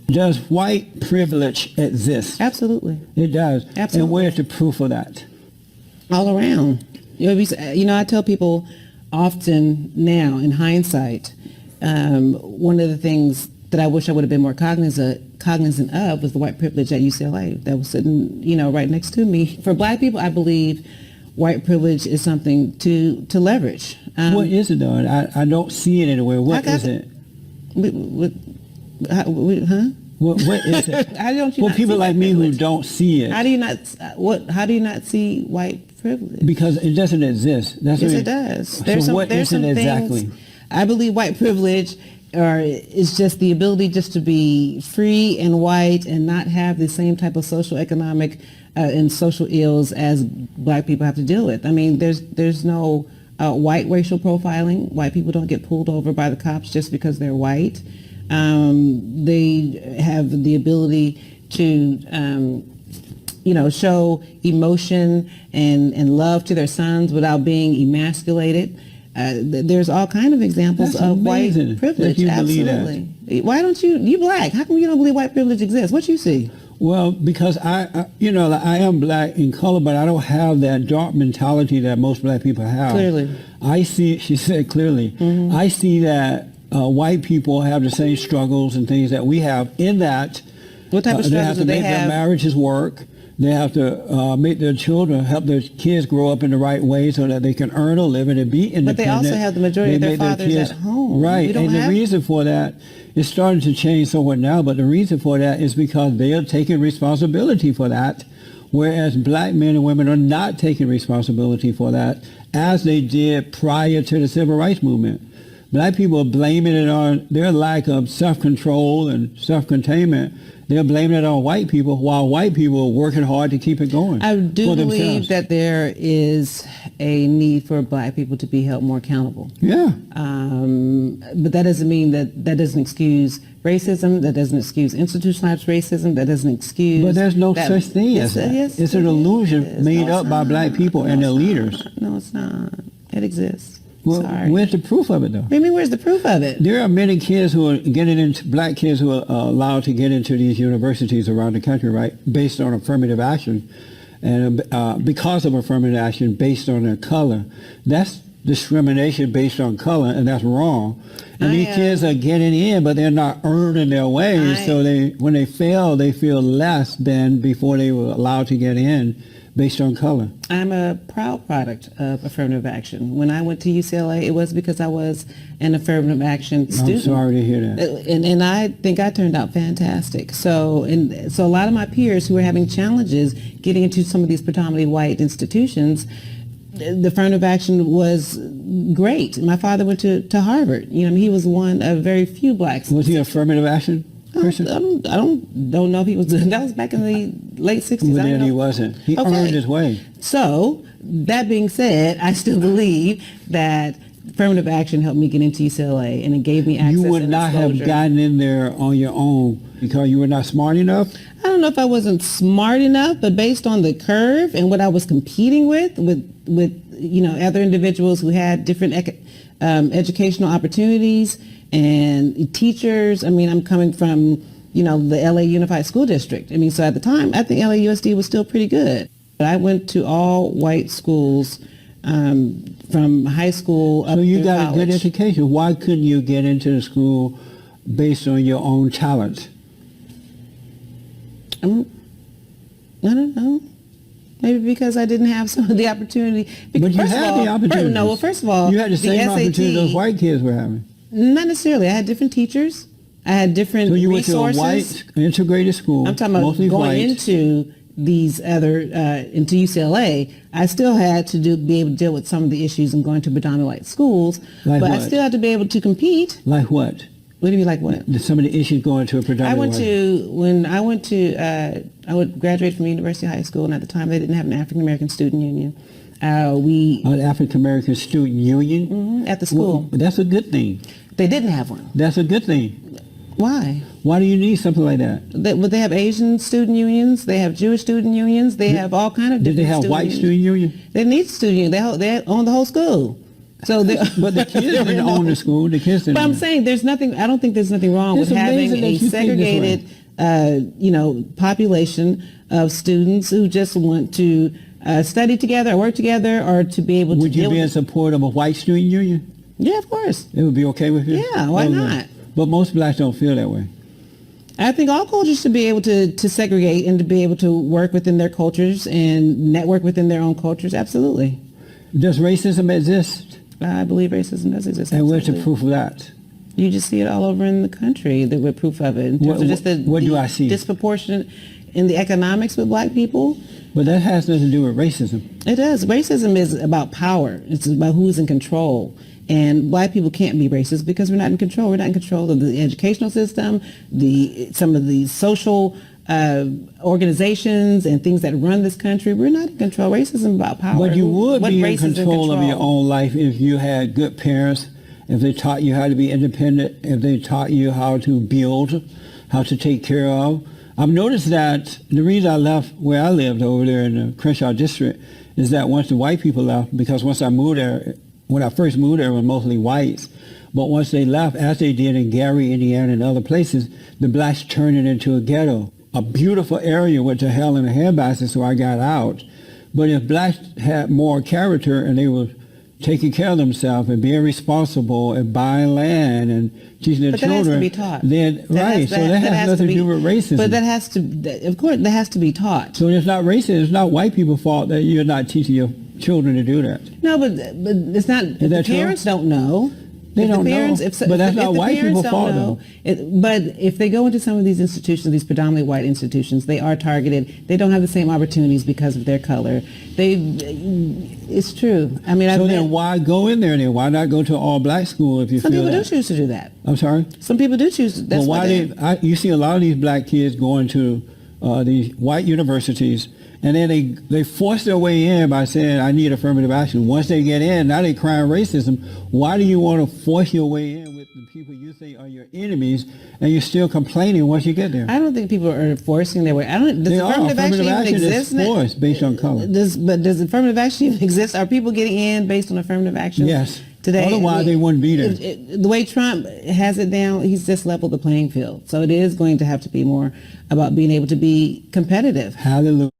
Does white privilege exist? Absolutely. It does. Absolutely. And where's the proof of that? All around. I tell people often now, in hindsight, one of the things that I wish I would have been more cognizant of was the white privilege at UCLA that was sitting, right next to me. For black people, I believe white privilege is something to leverage. What is it, though? I don't see it anywhere. What is it? What is it? How don't you well, not people see like me privilege? who don't see it. How do you not see white privilege? Because it doesn't exist. That's Yes, what it does. So There's what is it exactly? Things, I believe white privilege is just the ability just to be free and white and not have the same type of social, economic, and social ills as black people have to deal with. I mean, there's no white racial profiling. White people don't get pulled over by the cops just because they're white. They have the ability to show emotion and love to their sons without being emasculated. There's all kind of examples of white privilege. You Absolutely. Why don't you black? How come you don't believe white privilege exists? What you see? Well, because I am black in color, but I don't have that dark mentality that most black people have. Clearly. I see, she said clearly, Mm-hmm. I see that white people have the same struggles and things that we have in that. What type of struggles do they have? They have to make their marriages work. They have to make their children, help their kids grow up in the right way so that they can earn a living and be independent. But they also have the majority of their fathers at home. Right, and the reason for that is starting to change somewhat now, but the reason for that is because they are taking responsibility for that, whereas black men and women are not taking responsibility for that, as they did prior to the civil rights movement. Black people are blaming it on their lack of self-control and self-containment. They're blaming it on white people, while white people are working hard to keep it going. I do believe that there is a need for black people to be held more accountable. Yeah. But that doesn't mean that doesn't excuse racism, that doesn't excuse institutionalized racism, that doesn't excuse... But there's no such thing as that. Yes, it's an illusion made up by black people and their leaders. No, it's not. It exists. Well, Sorry. where's the proof of it, though? What do you mean, where's the proof of it? There are many kids who are getting into, black kids who are allowed to get into these universities around the country, right, based on affirmative action, and because of affirmative action based on their color. That's discrimination based on color, and that's wrong. And these kids are getting in, but they're not earning their way, so when they fail, they feel less than before they were allowed to get in based on color. I'm a proud product of affirmative action. When I went to UCLA, it was because I was an affirmative action student. I'm sorry to hear that. And I think I turned out fantastic. So a lot of my peers who were having challenges getting into some of these predominantly white institutions, the affirmative action was great. My father went to Harvard. He was one of very few blacks. Was he affirmative action? I don't know if he was. That was back in the late 60s. Well, then he wasn't. He earned his way. So, that being said, I still believe that affirmative action helped me get into UCLA, and it gave me access. You would not have gotten in there on your own because you were not smart enough? I don't know if I wasn't smart enough, but based on the curve and what I was competing with other individuals who had different educational opportunities and teachers. I mean, I'm coming from, the LA Unified School District. I mean, so at the time, I think LAUSD was still pretty good. But I went to all white schools from high school up So you through got college. a good education. Why couldn't you get into the school based on your own talent? I don't know. Maybe because I didn't have some of the opportunity. But you had the opportunity. No, first of all, you had the same SAT, opportunity those white kids were having. Not necessarily. I had different teachers. I had different So you resources. went to a white integrated school. I'm talking about mostly going white. into these other into UCLA. I still had to be able to deal with some of the issues and going to predominantly white schools. Like but what? I still had to be able to compete. Like what? What do you mean, like what? Some of the issues going to a predominantly I would graduate from University High School, and at the time they didn't have an African American student union. An African American student union? At the school. Well, that's a good thing. They didn't have one. That's a good thing. Why? Why do you need something like that? They have Asian student unions. They have Jewish student unions. They have all kind of different. Did they have white student union? They need student union. They own the whole school. So, But the kids didn't own the school. The kids didn't. But I'm saying there's nothing. I don't think there's nothing wrong It's with having amazing that a you think this segregated, population of students who just want to study together, or work together, or to be able to. Would you be in support of a white student union? Yeah, of course. It would be okay with you? Yeah, why not? But most blacks don't feel that way. I think all cultures should be able to segregate and to be able to work within their cultures and network within their own cultures. Absolutely. Does racism exist? I believe racism does exist. And where's the absolutely. proof of that? You just see it all over in the country. With proof of it. In terms of just What do I see? Disproportionate in the economics with black people. But that has nothing to do with racism. It does. Racism is about power. It's about who's in control. And black people can't be racist because we're not in control. We're not in control of the educational system, some of the social organizations and things that run this country. We're not in control. Racism is about power. But you would What be in race is control of your own life if you had good parents, if they taught you how to be independent, if they taught you how to build, how to take care of. I've noticed that the reason I left where I lived over there in the Crenshaw district is that once the white people left, because once I moved there, when I first moved there, it was mostly whites. But once they left, as they did in Gary, Indiana, and other places, the blacks turned it into a ghetto. A beautiful area went to hell in a handbasket, so I got out. But if blacks had more character and they were taking care of themselves and being responsible and buying land and teaching their But children, that has to be taught. Then that has nothing to do with racism. But that has to, of course, that has to be taught. So it's not racist. It's not white people's fault that you're not teaching your children to do that. No, but it's not. If the parents don't know. They don't know. But that's not white people's fault, though. But if they go into some of these institutions, these predominantly white institutions, they are targeted. They don't have the same opportunities because of their color. It's true. I mean, so then why go in there then? Why not go to an all-black school if you feel that? Some people do choose to do that. I'm sorry? Some people do choose. That's well, you see a lot of these black kids going to these white universities, and then they force their way in by saying, I need affirmative action. Once they get in, now they crying racism. Why do you want to force your way in with the people you say are your enemies, and you're still complaining once you get there? I don't think people are forcing their way. Does affirmative action even exist? Is forced based on color. Does affirmative action even exist? Are people getting in based on affirmative action? Yes. Today, otherwise they wouldn't be there. The way Trump has it down, he's just leveled the playing field. So it is going to have to be more about being able to be competitive. Hallelujah.